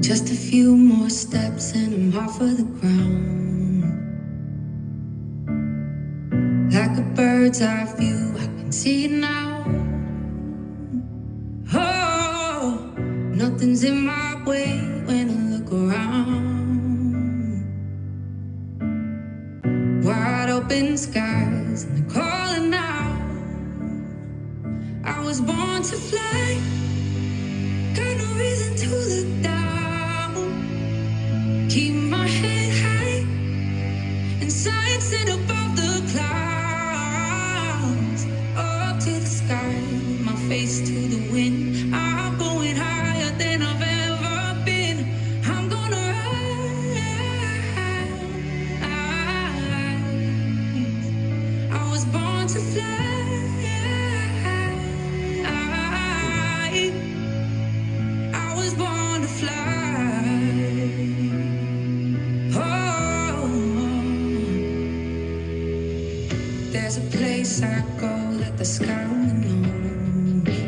Just a few more steps and I'm off of the ground. Like a bird's eye view, I can see it now. Oh, nothing's in my way when I look around. Wide open skies and they're calling out. I was born to fly, got no reason to look down. Keep my head high and sighted above the clouds. Up to the sky, my face to the wind. I'm going higher than I've ever been. I'm gonna rise. I was born to fly. I was born to fly. Oh, there's a place I go that the sky only knows.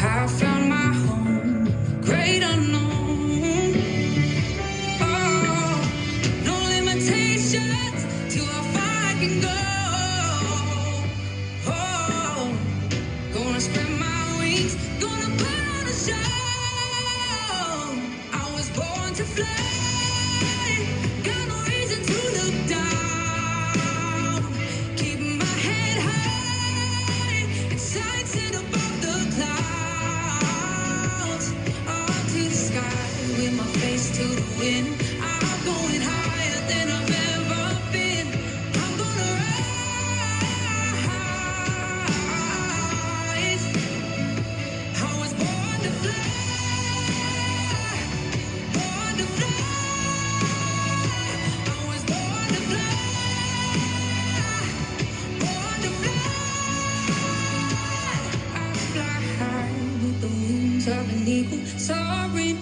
I found my home, the great unknown. Oh, no limitations to how far I can go. Oh, gonna spread my wings, gonna put on a show. I was born to fly, got no reason to look down. Keep my head high and sighted above the clouds. Up to the sky with my face to the wind. I'm going higher than I've ever been. I'm gonna rise. I was born to fly, born to fly. I was born to fly, born to fly. I fly high with the wings of an eagle, soaring